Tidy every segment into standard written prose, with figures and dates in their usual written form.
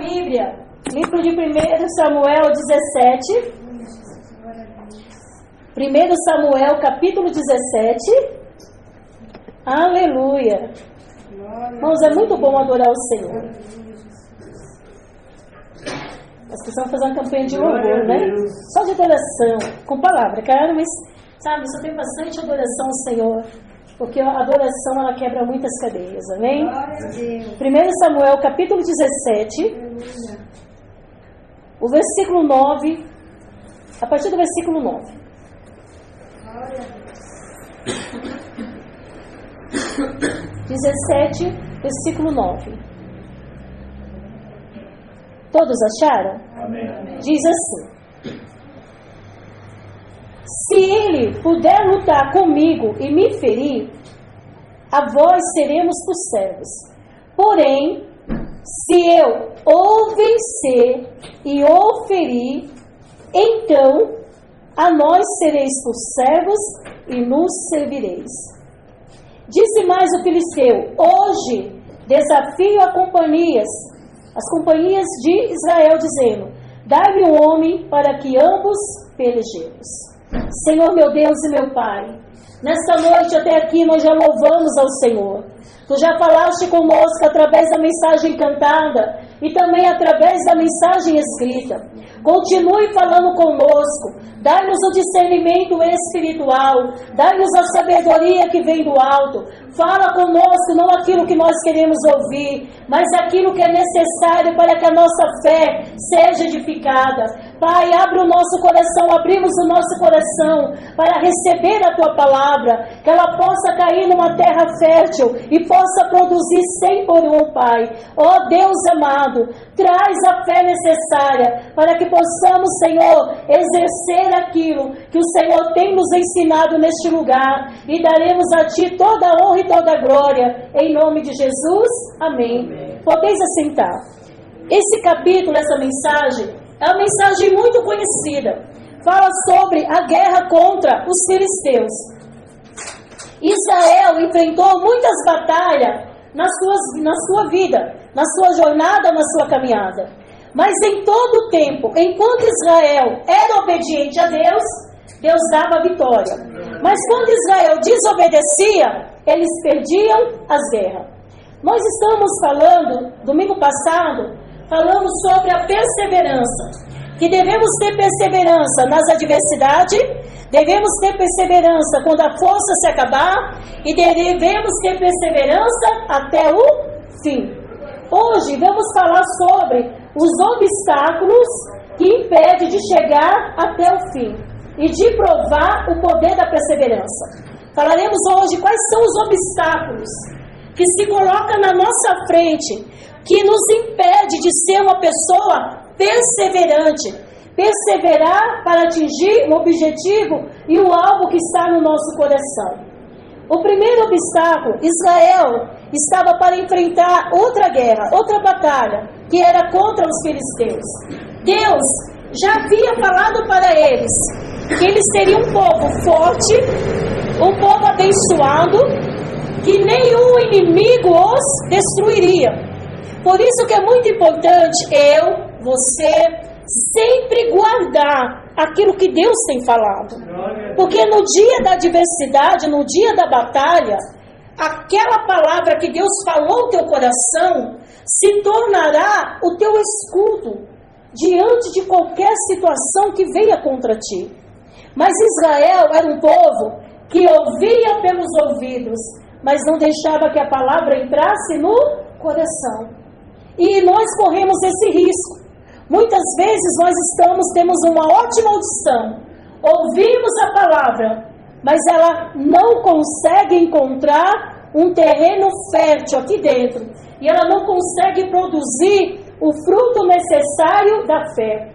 Bíblia, livro de 1 Samuel 17. 1 Samuel, capítulo 17. Aleluia. Irmãos, é muito bom adorar o Senhor. Nós precisamos fazer uma campanha de louvor, né? Só de adoração, com palavra. Cara, mas, sabe, só tem bastante adoração ao Senhor. Porque a adoração, ela quebra muitas cadeias, amém? 1 Samuel, capítulo 17, o versículo 9, a partir do versículo 9. 17, versículo 9. Todos acharam? Amém. Diz assim: se ele puder lutar comigo e me ferir, a vós seremos por servos. Porém, se eu o vencer e o ferir, então a nós sereis por servos e nos servireis. Disse mais o filisteu: hoje desafio as companhias de Israel, dizendo: dai-me um homem para que ambos pelejemos. Senhor meu Deus e meu Pai, nesta noite até aqui nós já louvamos ao Senhor. Tu já falaste conosco através da mensagem cantada e também através da mensagem escrita. Continue falando conosco. Dai-nos o discernimento espiritual. Dai-nos a sabedoria que vem do alto. Fala conosco, não aquilo que nós queremos ouvir, mas aquilo que é necessário para que a nossa fé seja edificada. Pai, abre o nosso coração, abrimos o nosso coração para receber a Tua palavra, que ela possa cair numa terra fértil e possa produzir 100 por 1, Pai. Ó Deus amado, traz a fé necessária para que possamos, Senhor, exercer aquilo que o Senhor tem nos ensinado neste lugar e daremos a Ti toda a honra e toda a glória, em nome de Jesus, amém. Podeis assentar. Esse capítulo, essa mensagem, é uma mensagem muito conhecida. Fala sobre a guerra contra os filisteus. Israel enfrentou muitas batalhas na sua vida, na sua jornada, na sua caminhada. Mas em todo o tempo, enquanto Israel era obediente a Deus, Deus dava a vitória. Mas quando Israel desobedecia, eles perdiam as guerras. Nós estamos falando, domingo passado, falamos sobre a perseverança. Que devemos ter perseverança nas adversidades, devemos ter perseverança quando a força se acabar e devemos ter perseverança até o fim. Hoje vamos falar sobre os obstáculos que impedem de chegar até o fim e de provar o poder da perseverança. Falaremos hoje quais são os obstáculos que se colocam na nossa frente, que nos impede de ser uma pessoa perseverante, perseverar para atingir o objetivo e o alvo que está no nosso coração. O primeiro obstáculo, Israel estava para enfrentar outra guerra, outra batalha, que era contra os filisteus. Deus já havia falado para eles que eles seriam um povo forte, um povo abençoado, que nenhum inimigo os destruiria. Por isso que é muito importante você, sempre guardar aquilo que Deus tem falado. Porque no dia da adversidade, no dia da batalha, aquela palavra que Deus falou no teu coração se tornará o teu escudo diante de qualquer situação que venha contra ti. Mas Israel era um povo que ouvia pelos ouvidos, mas não deixava que a palavra entrasse no coração. E nós corremos esse risco. Muitas vezes nós temos uma ótima audição, ouvimos a palavra, mas ela não consegue encontrar um terreno fértil aqui dentro. E ela não consegue produzir o fruto necessário da fé.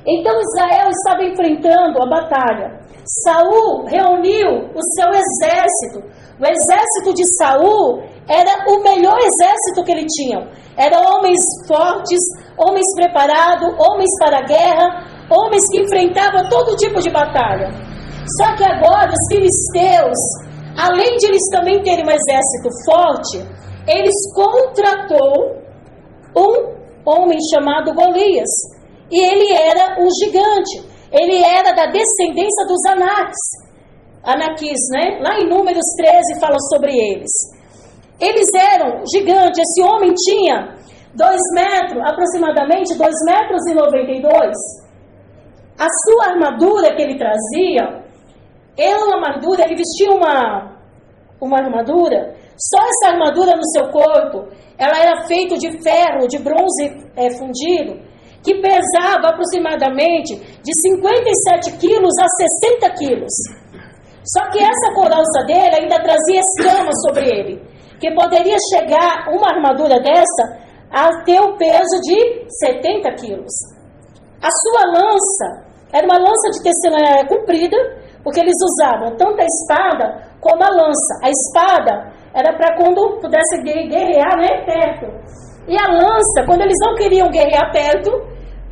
Então Israel estava enfrentando a batalha. Saul reuniu o seu exército. O exército de Saul era o melhor exército que ele tinha. Eram homens fortes, homens preparados, homens para a guerra, homens que enfrentavam todo tipo de batalha. Só que agora os filisteus, além de eles também terem um exército forte, eles contratou um homem chamado Golias. E ele era um gigante. Ele era da descendência dos Anaquis, né? Lá em Números 13 fala sobre eles. Eles eram gigantes. Esse homem tinha 2 metros, aproximadamente 2 metros e 92. A sua armadura que ele trazia, era uma armadura, ele vestia uma armadura. Só essa armadura no seu corpo, ela era feita de ferro, de bronze fundido, que pesava aproximadamente de 57 quilos a 60 quilos. Só que essa couraça dele ainda trazia escamas sobre ele, que poderia chegar uma armadura dessa a ter o peso de 70 quilos. A sua lança era uma lança de tecido comprida, porque eles usavam tanto a espada como a lança. A espada era para quando pudesse guerrear, né, perto. E a lança, quando eles não queriam guerrear perto,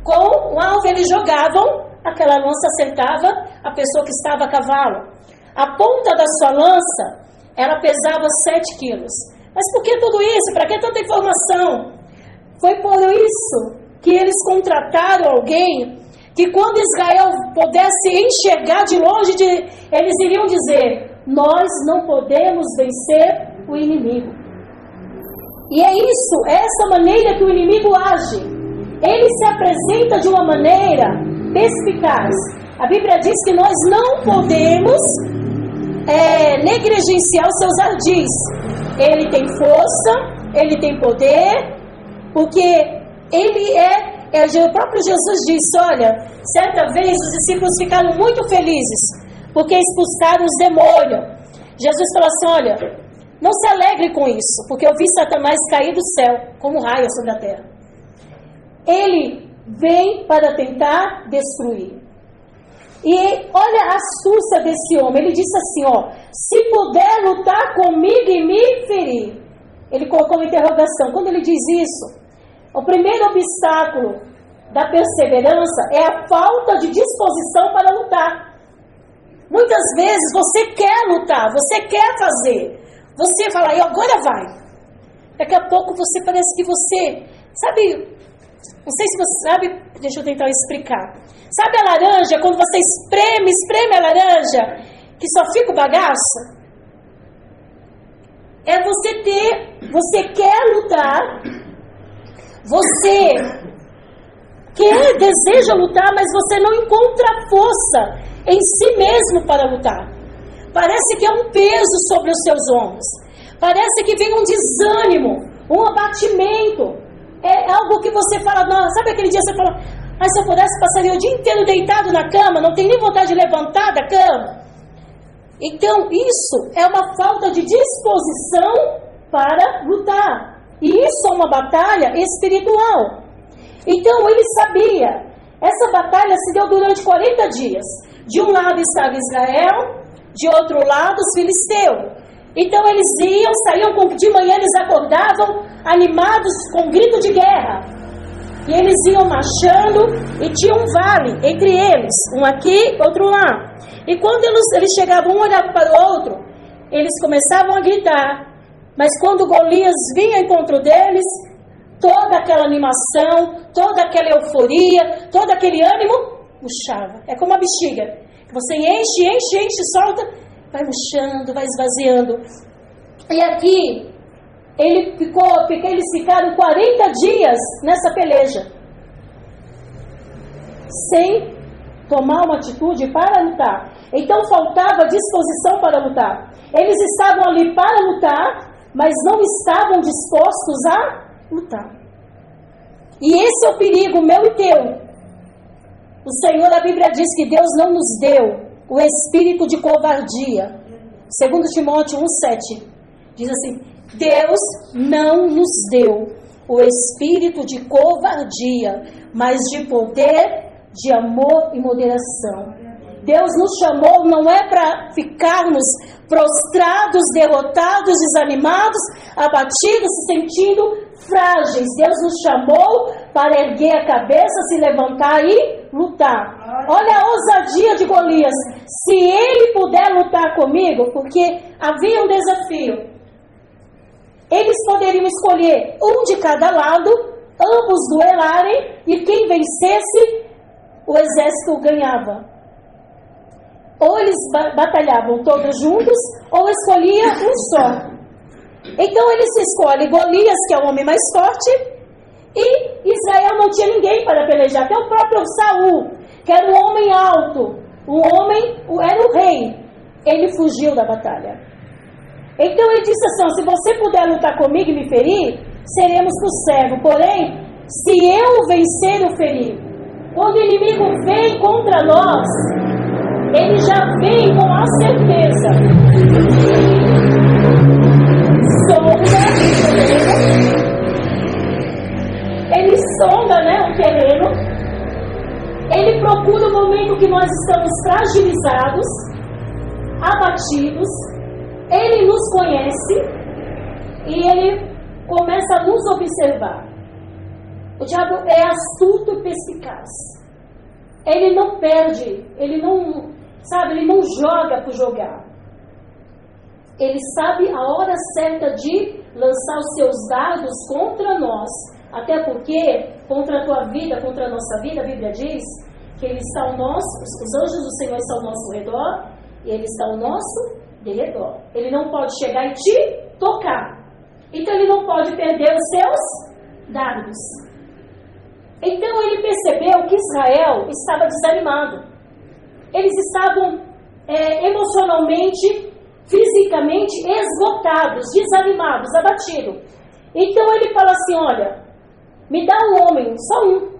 com o alvo eles jogavam, aquela lança acertava a pessoa que estava a cavalo. A ponta da sua lança, ela pesava 7 quilos. Mas por que tudo isso? Para que tanta informação? Foi por isso que eles contrataram alguém que quando Israel pudesse enxergar de longe, eles iriam dizer: nós não podemos vencer o inimigo. E é isso, é essa maneira que o inimigo age. Ele se apresenta de uma maneira perspicaz. A Bíblia diz que nós não podemos negligenciar os seus ardis. Ele tem força, ele tem poder, porque ele o próprio Jesus disse: olha, certa vez os discípulos ficaram muito felizes, porque expulsaram os demônios. Jesus falou assim: olha, não se alegre com isso, porque eu vi Satanás cair do céu, como raio sobre a terra. Ele vem para tentar destruir. E olha a astúcia desse homem. Ele disse assim, ó: se puder lutar comigo e me ferir. Ele colocou uma interrogação. Quando ele diz isso, o primeiro obstáculo da perseverança é a falta de disposição para lutar. Muitas vezes você quer lutar, você quer fazer, você fala: e agora vai. Daqui a pouco você parece que você, sabe, não sei se você sabe, deixa eu tentar explicar. Sabe a laranja, quando você espreme a laranja, que só fica o bagaço? É você quer lutar, você deseja lutar, mas você não encontra força em si mesmo para lutar. Parece que é um peso sobre os seus ombros. Parece que vem um desânimo, um abatimento. É algo que você fala: não, sabe aquele dia você fala: mas se eu pudesse passaria o dia inteiro deitado na cama, não tenho nem vontade de levantar da cama. Então isso é uma falta de disposição para lutar. E isso é uma batalha espiritual. Então ele sabia, essa batalha se deu durante 40 dias. De um lado estava Israel, de outro lado os filisteus. Então eles saíam de manhã, eles acordavam animados com grito de guerra. E eles iam marchando e tinha um vale entre eles, um aqui, outro lá. E quando eles chegavam, um olhava para o outro, eles começavam a gritar. Mas quando Golias vinha ao encontro deles, toda aquela animação, toda aquela euforia, todo aquele ânimo, murchava. É como a bexiga. Você enche, solta, vai murchando, vai esvaziando. E aqui, eles ficaram 40 dias nessa peleja, sem tomar uma atitude para lutar. Então faltava disposição para lutar. Eles estavam ali para lutar, mas não estavam dispostos a lutar. E esse é o perigo meu e teu. O Senhor, a Bíblia diz que Deus não nos deu o espírito de covardia. 2 Timóteo 1,7 diz assim: Deus não nos deu o espírito de covardia, mas de poder, de amor e moderação. Deus nos chamou não é para ficarmos prostrados, derrotados, desanimados, abatidos, se sentindo frágeis. Deus nos chamou para erguer a cabeça, se levantar e lutar. Olha a ousadia de Golias. Se ele puder lutar comigo, porque havia um desafio. Eles poderiam escolher um de cada lado ambos duelarem, e quem vencesse, o exército ganhava. Ou eles batalhavam todos juntos, ou escolhia um só. Então eles escolhem Golias, que é o homem mais forte, e Israel não tinha ninguém para pelejar. Até o próprio Saul, que era um homem alto, era o rei, ele fugiu da batalha. Então ele disse assim: se você puder lutar comigo e me ferir, seremos pro servo. Porém, se eu vencer e o ferir, quando o inimigo vem contra nós, ele já vem com a certeza. Ele sonda, o terreno. Ele procura o momento que nós estamos fragilizados, abatidos. Ele nos conhece e ele começa a nos observar. O diabo é astuto e perspicaz. Ele não perde, ele não joga por jogar. Ele sabe a hora certa de lançar os seus dardos contra nós. Até porque, contra a tua vida, contra a nossa vida, a Bíblia diz que ele está ao nosso, os anjos do Senhor estão ao nosso redor, e ele está ao nosso derredor. Ele não pode chegar e te tocar. Então ele não pode perder os seus dardos. Então ele percebeu que Israel estava desanimado. Eles estavam emocionalmente, fisicamente esgotados, desanimados, abatidos. Então ele fala assim: olha, me dá um homem, só um,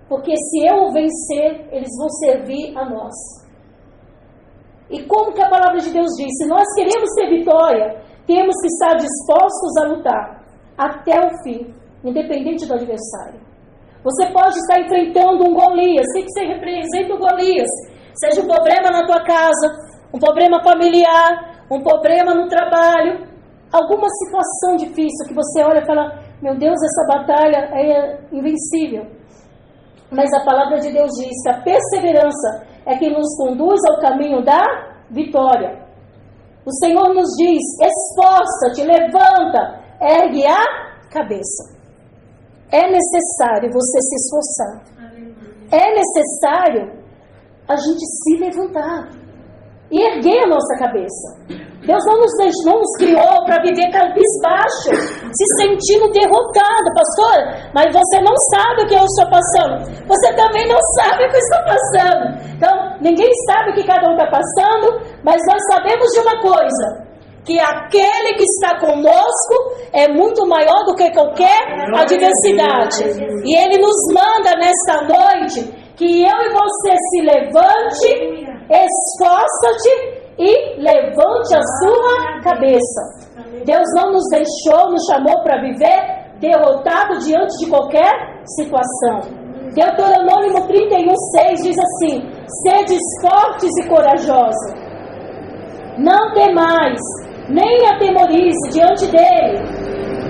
porque se eu o vencer, eles vão servir a nós. E como que a palavra de Deus diz, se nós queremos ter vitória, temos que estar dispostos a lutar até o fim, independente do adversário. Você pode estar enfrentando um Golias. O que você representa o Golias? Seja um problema na tua casa, um problema familiar, um problema no trabalho, alguma situação difícil que você olha e fala: meu Deus, essa batalha é invencível. Mas a palavra de Deus diz que a perseverança é que nos conduz ao caminho da vitória. O Senhor nos diz: esforça-te, levanta, ergue a cabeça. É necessário você se esforçar. É necessário a gente se levantar e erguer a nossa cabeça. Deus não nos criou para viver cabisbaixo, se sentindo derrotado. Pastor, mas você não sabe o que eu estou passando. Você também não sabe o que eu estou passando. Então, ninguém sabe o que cada um está passando, mas nós sabemos de uma coisa: que aquele que está conosco é muito maior do que qualquer adversidade. E Ele nos manda nesta noite que eu e você se levante, esforça-te e levante a sua cabeça. Deus não nos deixou, nos chamou para viver derrotado diante de qualquer situação. Deuteronômio 31:6 diz assim: sedes fortes e corajosos, não temais, nem atemorize diante dele,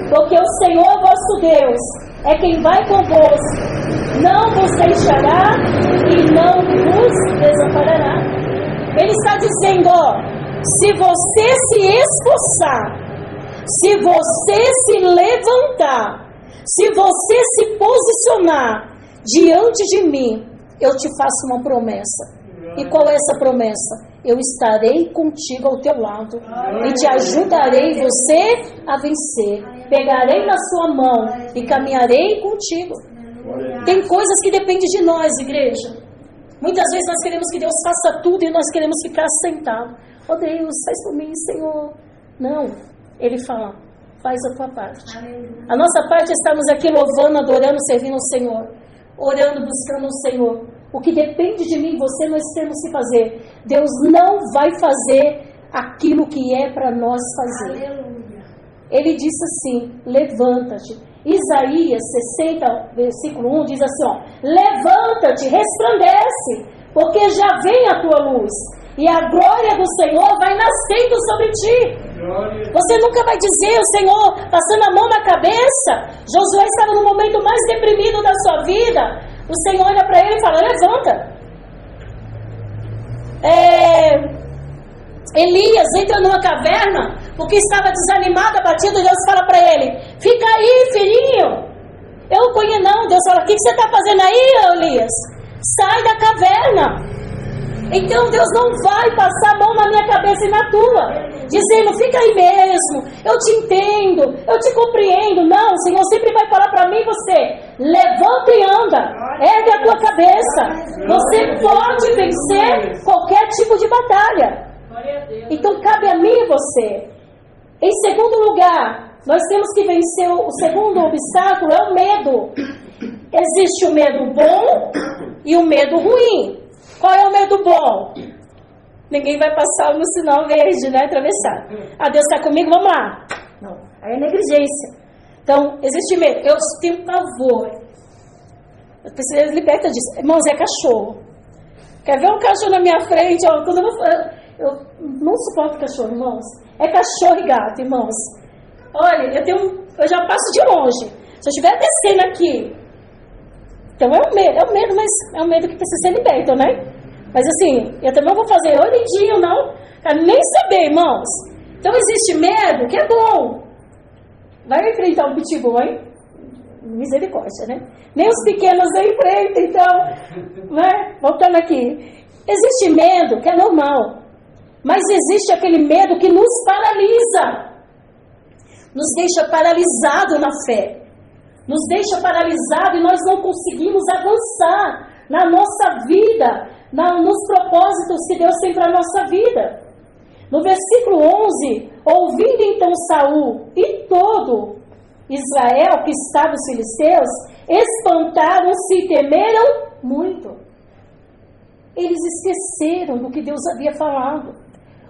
porque o Senhor vosso Deus é quem vai convosco, não vos deixará e não vos desamparará. Ele está dizendo: se você se esforçar, se você se levantar, se você se posicionar diante de mim, eu te faço uma promessa. E qual é essa promessa? Eu estarei contigo ao teu lado e te ajudarei você a vencer. Pegarei na sua mão e caminharei contigo. Tem coisas que dependem de nós, igreja. Muitas vezes nós queremos que Deus faça tudo e nós queremos ficar sentados. Oh Deus, faz por mim, Senhor. Não, Ele fala: faz a tua parte. A nossa parte é estarmos aqui louvando, adorando, servindo o Senhor, orando, buscando o Senhor. O que depende de mim e você, nós temos que fazer. Deus não vai fazer aquilo que é para nós fazer. Aleluia. Ele disse assim: levanta-te. Isaías 60, versículo 1 diz assim: levanta-te, resplandece, porque já vem a tua luz, e a glória do Senhor vai nascendo sobre ti. Glória. Você nunca vai dizer: o Senhor passando a mão na cabeça. Josué estava no momento mais deprimido da sua vida. O Senhor olha para ele e fala: levanta. Elias entra numa caverna porque estava desanimado, abatido. Deus fala para ele: fica aí, filhinho, Eu conheço, não. Deus fala, o que você está fazendo aí, Elias? Sai da caverna. Então Deus não vai passar a mão na minha cabeça e na tua, dizendo, fica aí mesmo, eu te entendo, eu te compreendo. Não, o Senhor sempre vai falar para mim e você, levanta e anda, ergue a tua cabeça. Você pode vencer qualquer tipo de batalha. Então cabe a mim e você. Em segundo lugar, nós temos que vencer o segundo obstáculo, é o medo. Existe o medo bom e o medo ruim. Qual é o medo bom? Ninguém vai passar no sinal verde, né? Atravessar. Ah, Deus está comigo, vamos lá. Não, aí é negligência. Então, existe medo. Eu tenho pavor. Eu preciso ser liberta disso. Irmãos, é cachorro. Quer ver um cachorro na minha frente? Ó, quando eu não suporto cachorro, irmãos. É cachorro e gato, irmãos. Olha, eu já passo de longe. Se eu estiver descendo aqui, então é o medo, mas é um medo que precisa ser liberto, né? Mas assim, eu também não vou fazer olhidinho, não. Quero nem saber, irmãos. Então existe medo, que é bom. Vai enfrentar um pitbull, hein? Misericórdia, né? Nem os pequenos não enfrentam, então, né? Voltando aqui. Existe medo, que é normal. Mas existe aquele medo que nos paralisa. Nos deixa paralisado na fé. Nos deixa paralisado e nós não conseguimos avançar na nossa vida, nos propósitos que Deus tem para a nossa vida. No versículo 11, ouvindo então Saul e todo Israel que estava os filisteus, espantaram-se e temeram muito. Eles esqueceram do que Deus havia falado.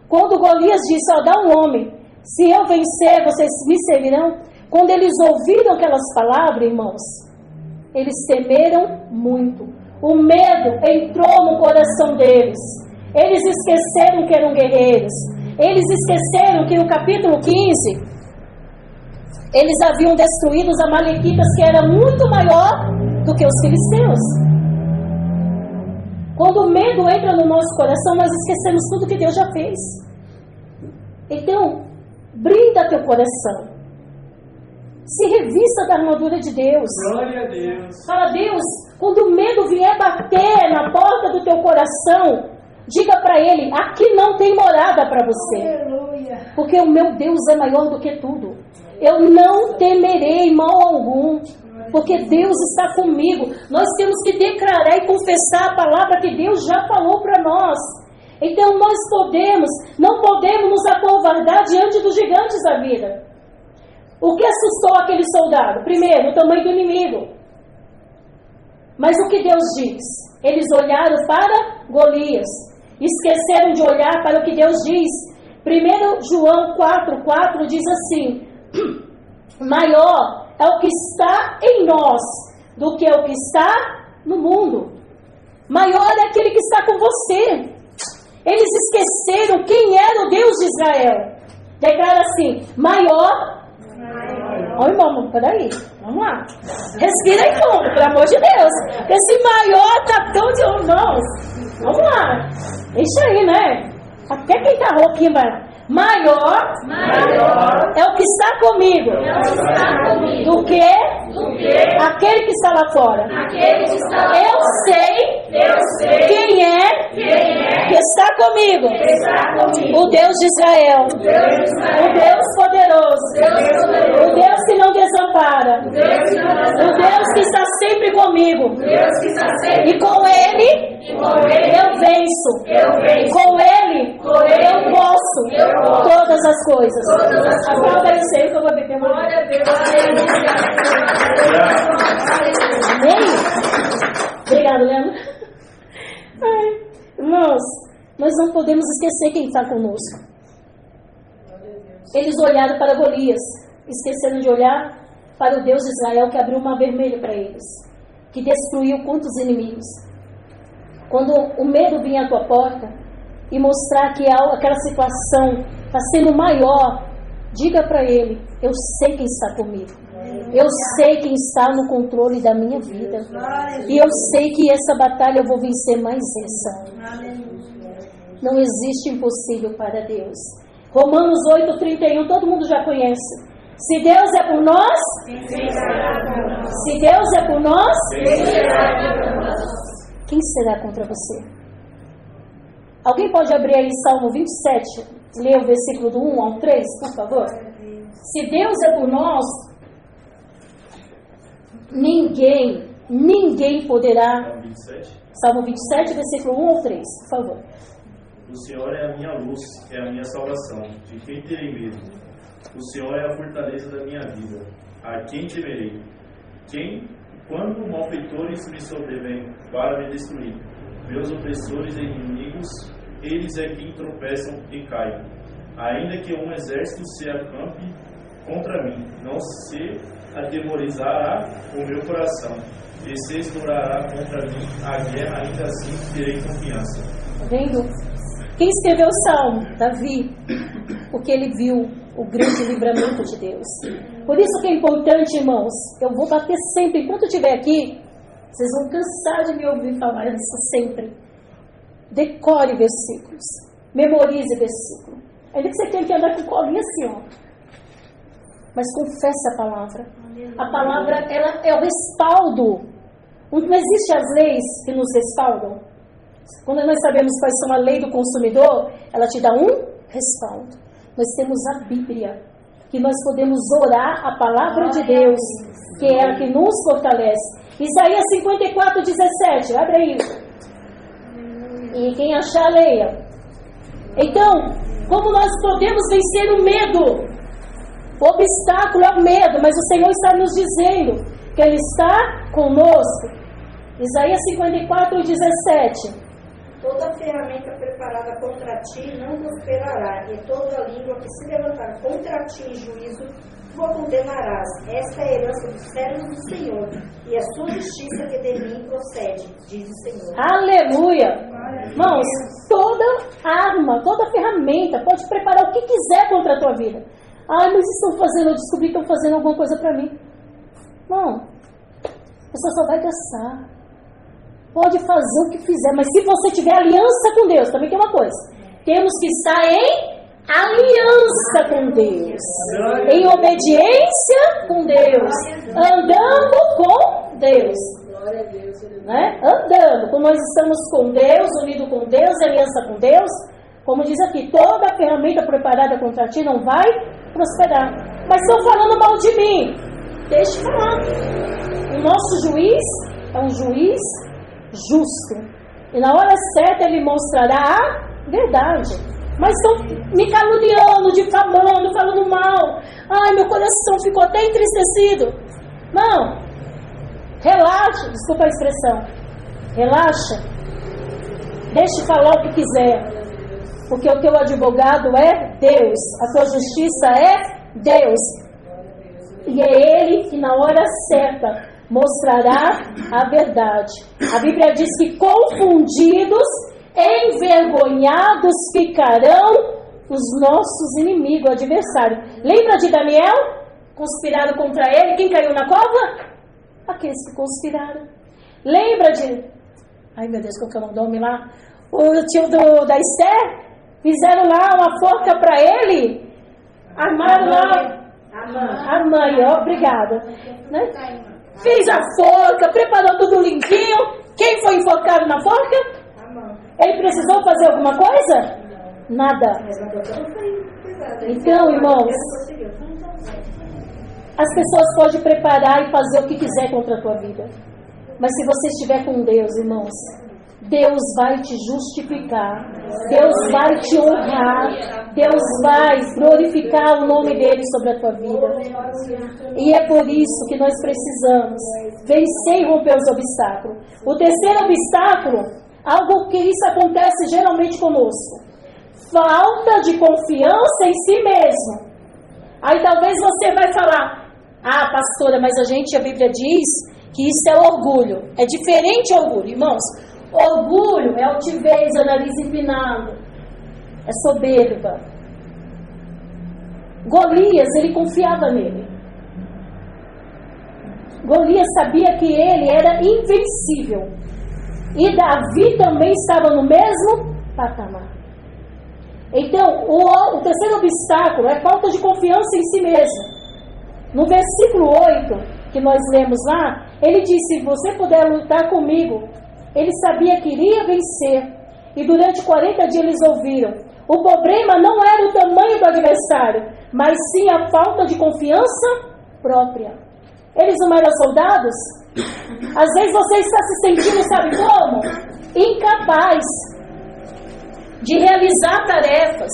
Quando Golias disse, dá um homem, se eu vencer, vocês me servirão. Quando eles ouviram aquelas palavras, irmãos, eles temeram muito. O medo entrou no coração deles. Eles esqueceram que eram guerreiros. Eles esqueceram que no capítulo 15, eles haviam destruído os amalequitas, que era muito maior do que os filisteus. Quando o medo entra no nosso coração, nós esquecemos tudo que Deus já fez. Então, brinda teu coração. Se revista da armadura de Deus. Glória a Deus. Fala, Deus, quando o medo vier bater na porta do teu coração, diga para ele, aqui não tem morada para você. Aleluia. Porque o meu Deus é maior do que tudo. Eu não temerei mal algum, porque Deus está comigo. Nós temos que declarar e confessar a palavra que Deus já falou para nós. Então nós não podemos nos acovardar diante dos gigantes da vida. O que assustou aquele soldado? Primeiro, o tamanho do inimigo. Mas o que Deus diz? Eles olharam para Golias. Esqueceram de olhar para o que Deus diz. 1 João 4,4 diz assim, maior é o que está em nós do que o que está no mundo. Maior é aquele que está com você. Eles esqueceram quem era o Deus de Israel. Declara assim, maior. Olha, irmão, peraí, vamos lá. Respira aí, fundo, pelo amor de Deus. Esse maior tá tão de irmãos. Vamos lá. Isso aí, né? Até quem tá rouquinho vai. Maior é o que está comigo, do que aquele que está lá fora. Eu sei quem é que está comigo. O Deus de Israel, o Deus poderoso, o Deus que não desampara, o Deus que está sempre comigo. E com Ele eu venço. Com Ele eu posso todas as coisas. Aplauda aí, sei que eu vou beber uma. Amém? Obrigada, Leandro. Irmãos, nós não podemos esquecer quem está conosco. Eles olharam para Golias, esqueceram de olhar para o Deus de Israel, que abriu o mar vermelho para eles, que destruiu quantos inimigos. Quando o medo vinha à tua porta e mostrar que aquela situação está sendo maior, diga para ele, eu sei quem está comigo. Eu sei quem está no controle da minha vida. E eu sei que essa batalha eu vou vencer mais essa. Não existe impossível para Deus. Romanos 8,31, todo mundo já conhece. Se Deus é por nós, se Deus é por nós, quem será contra você? Alguém pode abrir aí Salmo 27, ler o versículo do 1 ao 3, por favor? Se Deus é por nós, ninguém poderá. Salmo 27, versículo 1 ao 3, por favor. O Senhor é a minha luz, é a minha salvação. De quem terei medo? O Senhor é a fortaleza da minha vida. A quem temerei? Quando malfeitores me sobrevêm para me destruir, meus opressores e inimigos, eles é quem tropeçam e caem. Ainda que um exército se acampe contra mim, não se atemorizará o meu coração, e se estourará contra mim a guerra, ainda assim terei confiança. Vendo? Quem escreveu o Salmo? Davi, porque ele viu o grande livramento de Deus. Por isso que é importante, irmãos, eu vou bater sempre, enquanto eu estiver aqui, vocês vão cansar de me ouvir falar isso sempre. Decore versículos, memorize versículo. Ainda que você tenha que andar com colinha assim, ó. Mas confesse a palavra. A palavra, ela é o respaldo. Não existe as leis que nos respaldam. Quando nós sabemos quais são a lei do consumidor, ela te dá um respaldo. Nós temos a Bíblia, que nós podemos orar a palavra de Deus, que é a que nos fortalece. Isaías 54, 17, abre aí. E quem achar, leia. Então, como nós podemos vencer o medo? O obstáculo é o medo, mas o Senhor está nos dizendo que Ele está conosco. Isaías 54, 17. Toda ferramenta preparada contra ti não prosperará, e toda língua que se levantar contra ti em juízo, tu a condenarás. Esta é a herança dos servos do Senhor, e a sua justiça que de mim procede, diz o Senhor. Aleluia! Irmãos, toda arma, toda ferramenta, pode preparar o que quiser contra a tua vida. Mas estão fazendo, eu descobri que estão fazendo alguma coisa para mim. Não, a pessoa só vai gastar. Pode fazer o que fizer, mas se você tiver aliança com Deus, também tem uma coisa. Temos que estar em aliança com Deus, em obediência com Deus, andando com Deus. Né? Andando, como nós estamos com Deus, unido com Deus, em aliança com Deus, como diz aqui, toda ferramenta preparada contra ti não vai prosperar. Mas estão falando mal de mim. Deixa eu falar. O nosso juiz é um juiz justo. E na hora certa ele mostrará a verdade. Mas estão me caluniando, difamando, falando mal. Ai, meu coração ficou até entristecido. Não. Relaxa, desculpa a expressão. Relaxa. Deixe falar o que quiser. Porque o teu advogado é Deus. A tua justiça é Deus. E é Ele que na hora certa mostrará a verdade. A Bíblia diz que confundidos, envergonhados ficarão os nossos inimigos, adversários. Lembra de Daniel? Conspiraram contra ele. Quem caiu na cova? Aqueles que conspiraram. Lembra de... Ai meu Deus, qual que é o nome lá? O tio da Esther? Fizeram lá uma forca para ele. Armaram lá. A mãe, ó, obrigada. Né? Fez a forca, preparou tudo limpinho. Quem foi enforcado na forca? Ele precisou fazer alguma coisa? Nada. Então, irmãos, as pessoas podem preparar e fazer o que quiser contra a tua vida. Mas se você estiver com Deus, irmãos, Deus vai te justificar, Deus vai te honrar, Deus vai glorificar o nome dele sobre a tua vida. E é por isso que nós precisamos vencer e romper os obstáculos. O terceiro obstáculo, algo que isso acontece geralmente conosco: falta de confiança em si mesmo. Aí talvez você vai falar: ah, pastora, mas a Bíblia diz que isso é orgulho. É diferente orgulho, irmãos. Orgulho é altivez, é nariz empinado, é soberba. Golias, ele confiava nele. Golias sabia que ele era invencível. E Davi também estava no mesmo patamar. Então, o terceiro obstáculo é falta de confiança em si mesmo. No versículo 8, que nós lemos lá, ele diz: se você puder lutar comigo. Ele sabia que iria vencer. E durante 40 dias eles ouviram. O problema não era o tamanho do adversário, mas sim a falta de confiança própria. Eles não eram soldados? Às vezes você está se sentindo, sabe como? Incapaz de realizar tarefas.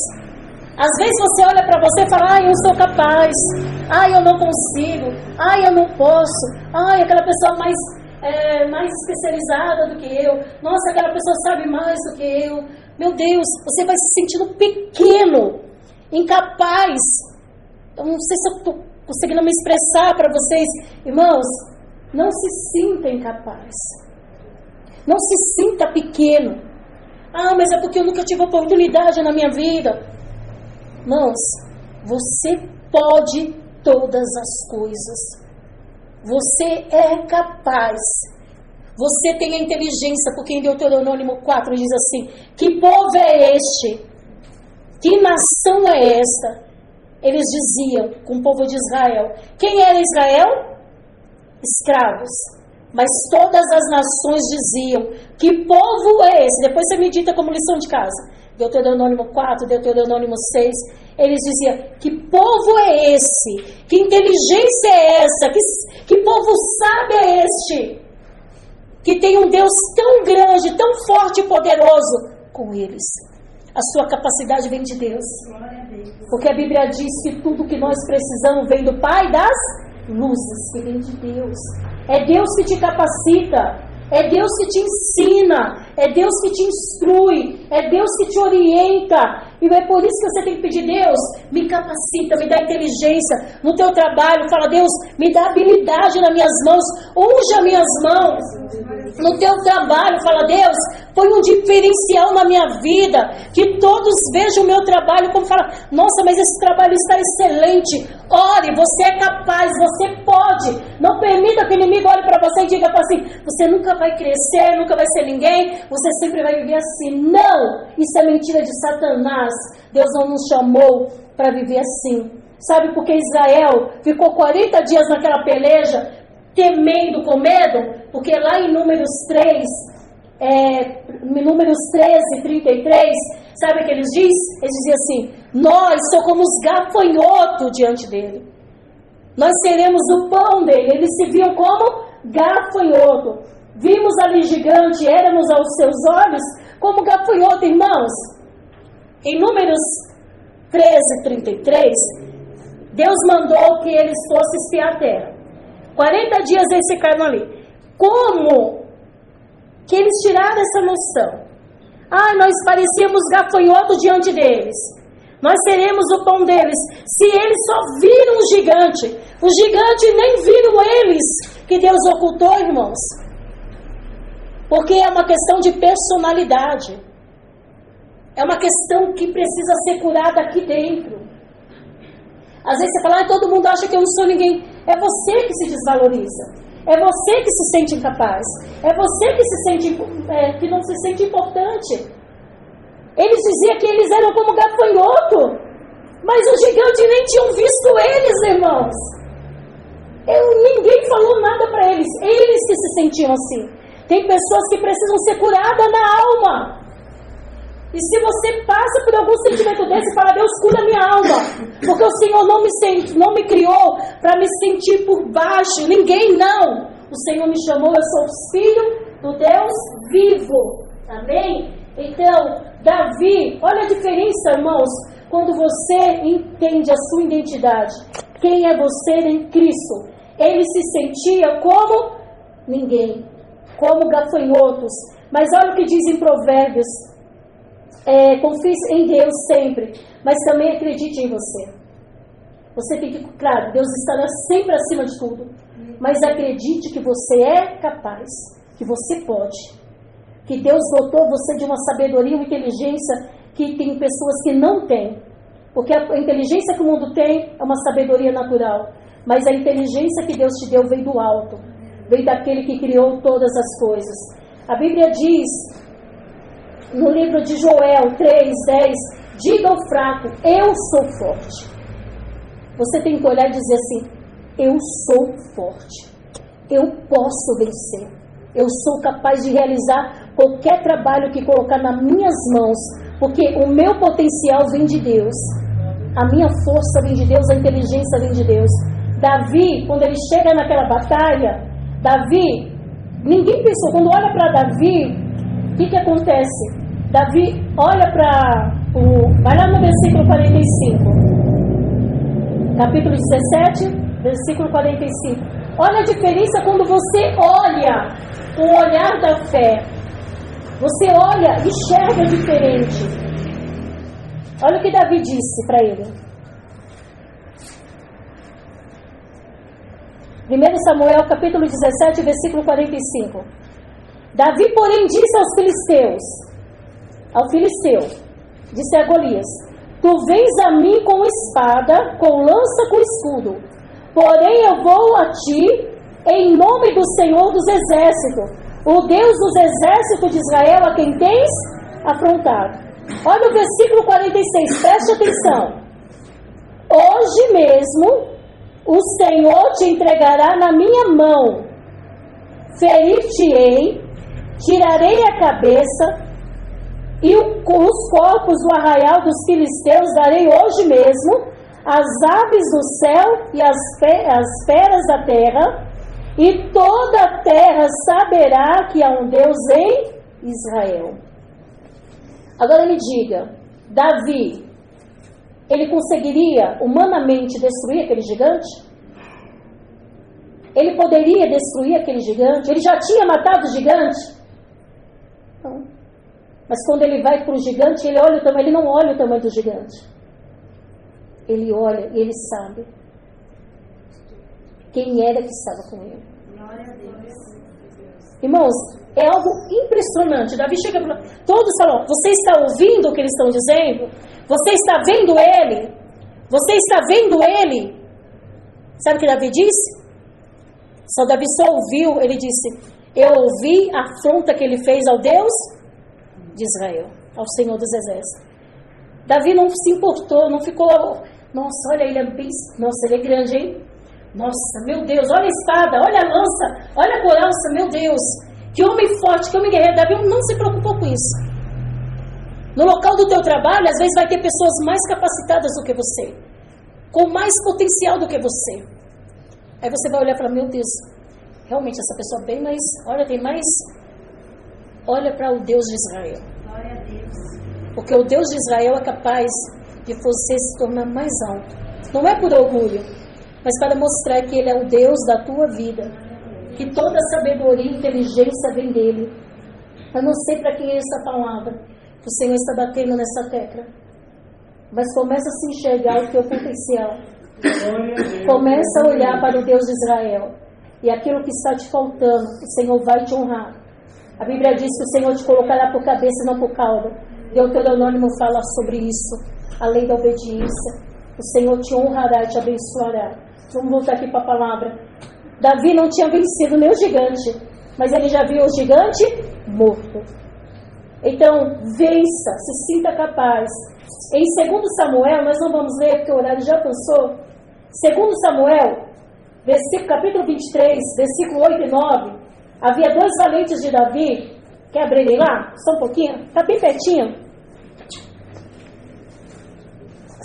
Às vezes você olha para você e fala: eu sou capaz, eu não consigo, eu não posso, aquela pessoa mais especializada do que eu, nossa, aquela pessoa sabe mais do que eu. Meu Deus, você vai se sentindo pequeno, incapaz. Eu não sei se eu estou conseguindo me expressar para vocês. Irmãos, não se sinta incapaz, não se sinta pequeno. Mas é porque eu nunca tive oportunidade na minha vida. Irmãos, você pode todas as coisas. Você é capaz. Você tem a inteligência, porque em Deuteronômio 4 diz assim: que povo é este? Que nação é esta? Eles diziam com o povo de Israel. Quem era Israel? Escravos. Mas todas as nações diziam: que povo é esse? Depois você medita como lição de casa. Deuteronômio 4, Deuteronômio 6. Eles diziam: que povo é esse? Que inteligência é essa? Que povo sábio é este? Que tem um Deus tão grande, tão forte e poderoso com eles. A sua capacidade vem de Deus. Porque a Bíblia diz que tudo que nós precisamos vem do Pai das luzes, que vem de Deus. É Deus que te capacita. É Deus que te ensina, é Deus que te instrui, é Deus que te orienta. E é por isso que você tem que pedir: Deus, me capacita, me dá inteligência no teu trabalho. Fala: Deus, me dá habilidade nas minhas mãos, unja minhas mãos. No teu trabalho, fala: Deus, põe um diferencial na minha vida, que todos vejam o meu trabalho como fala: nossa, mas esse trabalho está excelente. Ore, você é capaz, você pode. Não permita que o inimigo olhe para você e diga assim: você nunca vai crescer, nunca vai ser ninguém, você sempre vai viver assim. Não, isso é mentira de Satanás. Deus não nos chamou para viver assim. Sabe por que Israel ficou 40 dias naquela peleja, temendo, com medo? Porque lá em Números 13, 33, sabe o que eles dizem? Eles diziam assim: nós somos gafanhoto diante dele. Nós seremos o pão dele. Eles se viam como gafanhoto. Vimos ali gigante, éramos aos seus olhos como gafanhoto, irmãos. Em Números 13, 33, Deus mandou que eles fossem espiar a terra. 40 dias eles ficaram ali. Como que eles tiraram essa noção? Nós parecíamos gafanhoto diante deles. Nós seremos o pão deles. Se eles só viram o gigante nem viram eles, que Deus ocultou, irmãos. Porque é uma questão de personalidade. É uma questão que precisa ser curada aqui dentro. Às vezes você fala: todo mundo acha que eu não sou ninguém. É você que se desvaloriza. É você que se sente incapaz. É você que se sente, que não se sente importante. Eles diziam que eles eram como gafanhoto, mas os gigantes nem tinham visto eles, irmãos. Ninguém falou nada para eles. Eles que se sentiam assim. Tem pessoas que precisam ser curadas na alma. E se você passa por algum sentimento desse, fala: Deus, cura minha alma. Porque o Senhor não me criou para me sentir por baixo. Ninguém não. O Senhor me chamou, eu sou filho do Deus vivo. Amém? Então, Davi, olha a diferença, irmãos, quando você entende a sua identidade. Quem é você em Cristo? Ele se sentia como ninguém, como gafanhotos. Mas olha o que diz em Provérbios: confie em Deus sempre, mas também acredite em você. Você tem que, claro, Deus estará sempre acima de tudo, mas acredite que você é capaz, que você pode, que Deus dotou você de uma sabedoria e uma inteligência que tem pessoas que não têm, porque a inteligência que o mundo tem é uma sabedoria natural, mas a inteligência que Deus te deu veio do alto, veio daquele que criou todas as coisas. A Bíblia diz no livro de Joel 3:10: diga ao fraco, eu sou forte. Você tem que olhar e dizer assim: eu sou forte, eu posso vencer, eu sou capaz de realizar qualquer trabalho que colocar nas minhas mãos, porque o meu potencial vem de Deus, a minha força vem de Deus, a inteligência vem de Deus. Davi, quando ele chega naquela batalha, Davi, ninguém pensou, quando olha para Davi, o que acontece? Davi olha vai lá no versículo 45, capítulo 17, versículo 45. Olha a diferença quando você olha com o olhar da fé. Você olha e enxerga diferente. Olha o que Davi disse para ele. 1 Samuel, capítulo 17, versículo 45. Davi, porém, disse ao filisteu, disse a Golias: tu vens a mim com espada, com lança, com escudo. Porém eu vou a ti em nome do Senhor dos Exércitos, o Deus dos exércitos de Israel, a quem tens afrontado. Olha o versículo 46, preste atenção. Hoje mesmo o Senhor te entregará na minha mão, ferir-te-ei, tirarei a cabeça, e os corpos do arraial dos filisteus darei hoje mesmo às aves do céu e às feras da terra, e toda a terra saberá que há um Deus em Israel. Agora me diga, Davi, ele conseguiria humanamente destruir aquele gigante? Ele poderia destruir aquele gigante? Ele já tinha matado o gigante? Não. Mas quando ele vai para o gigante, ele olha o tamanho, ele não olha o tamanho do gigante. Ele olha e ele sabe quem era que estava com ele. Glória a Deus. Irmãos, é algo impressionante. Davi chega para todos falam: você está ouvindo o que eles estão dizendo? Você está vendo ele? Você está vendo ele? Sabe o que Davi disse? Davi só ouviu, ele disse: eu ouvi a afronta que ele fez ao Deus de Israel, ao Senhor dos Exércitos. Davi não se importou, não ficou, nossa, olha, ele é bem, nossa, ele é grande, hein? Nossa, meu Deus, olha a espada, olha a lança, olha a couraça, meu Deus, que homem forte, que homem guerreiro. Davi não se preocupou com isso. No local do teu trabalho, às vezes vai ter pessoas mais capacitadas do que você, com mais potencial do que você. Aí você vai olhar e falar: meu Deus, realmente essa pessoa é bem mais, olha, tem mais. Olha para o Deus de Israel. Glória a Deus. Porque o Deus de Israel é capaz de você se tornar mais alto. Não é por orgulho, mas para mostrar que Ele é o Deus da tua vida, que toda sabedoria e inteligência vem dEle. Eu não sei para quem é essa palavra que o Senhor está batendo nessa tecla, mas começa a se enxergar o teu potencial. Começa a olhar para o Deus de Israel, e aquilo que está te faltando, o Senhor vai te honrar. A Bíblia diz que o Senhor te colocará por cabeça e não por cauda. Deuteronômio fala sobre isso, a lei da obediência. O Senhor te honrará e te abençoará. Vamos voltar aqui para a palavra. Davi não tinha vencido nem o gigante, mas ele já viu o gigante morto. Então, vença, se sinta capaz. Em 2 Samuel, nós não vamos ler porque o horário já passou. 2 Samuel, capítulo 23, versículo 8 e 9. Havia 2 valentes de Davi. Quer abrir lá? Só um pouquinho? Está bem pertinho.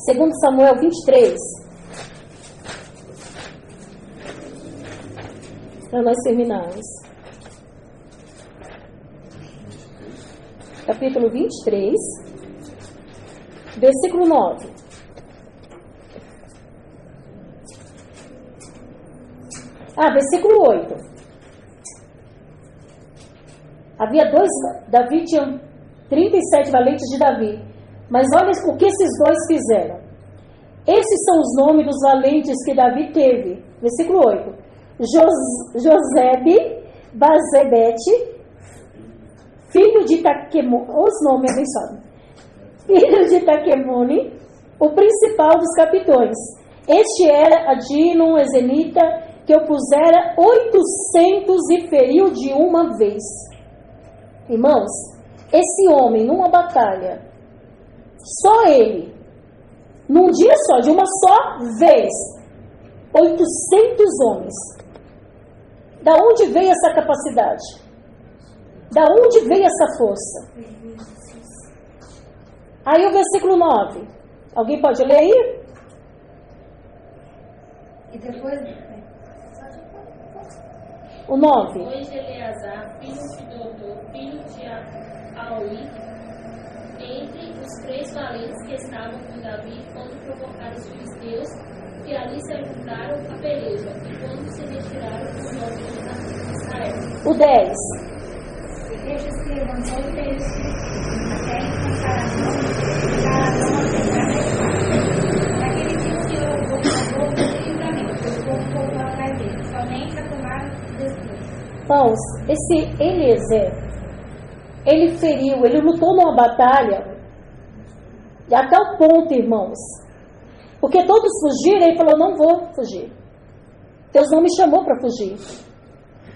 2 Samuel 23. Para nós terminarmos. Capítulo 23, versículo 9. Versículo 8. Davi tinha 37 valentes de Davi. Mas olha o que esses dois fizeram. Esses são os nomes dos valentes que Davi teve. Versículo 8. Josebe, Bazebete, filho de Taquemoni, os nomes abençoados. Filho de Taquemoni, o principal dos capitões. Este era Adino, Ezenita, que eu pusera 800 e feriu de uma vez. Irmãos, esse homem numa batalha, só ele, num dia só, de uma só vez, 800 homens. Da onde veio essa capacidade? Da onde veio essa força? Aí o versículo 9. Alguém pode ler aí? E depois... O 9. Depois de Eleazar, filho de Dodô, filho de Aui, entre os 3 valentes que estavam com Davi, quando provocaram os filisteus, que ali se ajuntaram a peleja, e quando se retiraram os jovens de Israel. O 10. E este se levantou e fez até encontrar a mão acertar na espada. Naquele dia o Senhor governador do livramento, o povo voltou atrás dele, somente a tomar destruir. Irmãos, esse Eliezer, ele feriu, ele lutou numa batalha, a tal ponto, irmãos, porque todos fugiram, ele falou, não vou fugir. Deus não me chamou para fugir.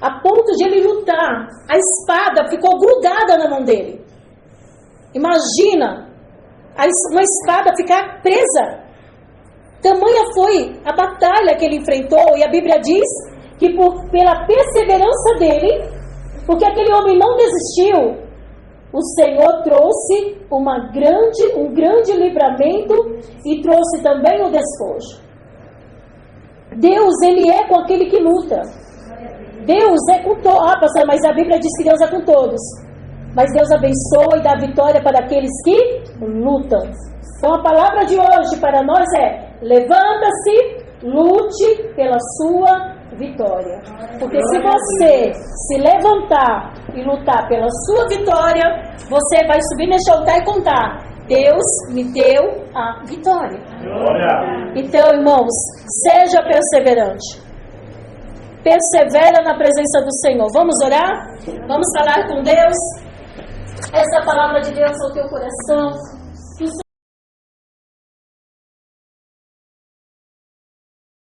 A ponto de ele lutar, a espada ficou grudada na mão dele. Imagina, uma espada ficar presa. Tamanha foi a batalha que ele enfrentou, e a Bíblia diz que pela perseverança dele, porque aquele homem não desistiu, o Senhor trouxe um grande livramento e trouxe também o despojo. Deus, Ele é com aquele que luta. Deus é com todos. Pastor, mas a Bíblia diz que Deus é com todos. Mas Deus abençoa e dá vitória para aqueles que lutam. Então a palavra de hoje para nós é: levanta-se, lute pela sua vitória. Porque se você se levantar e lutar pela sua vitória, você vai subir neste altar e contar: Deus me deu a vitória. Então, irmãos, seja perseverante. Persevera na presença do Senhor. Vamos orar? Vamos falar com Deus? Essa palavra de Deus ao teu coração.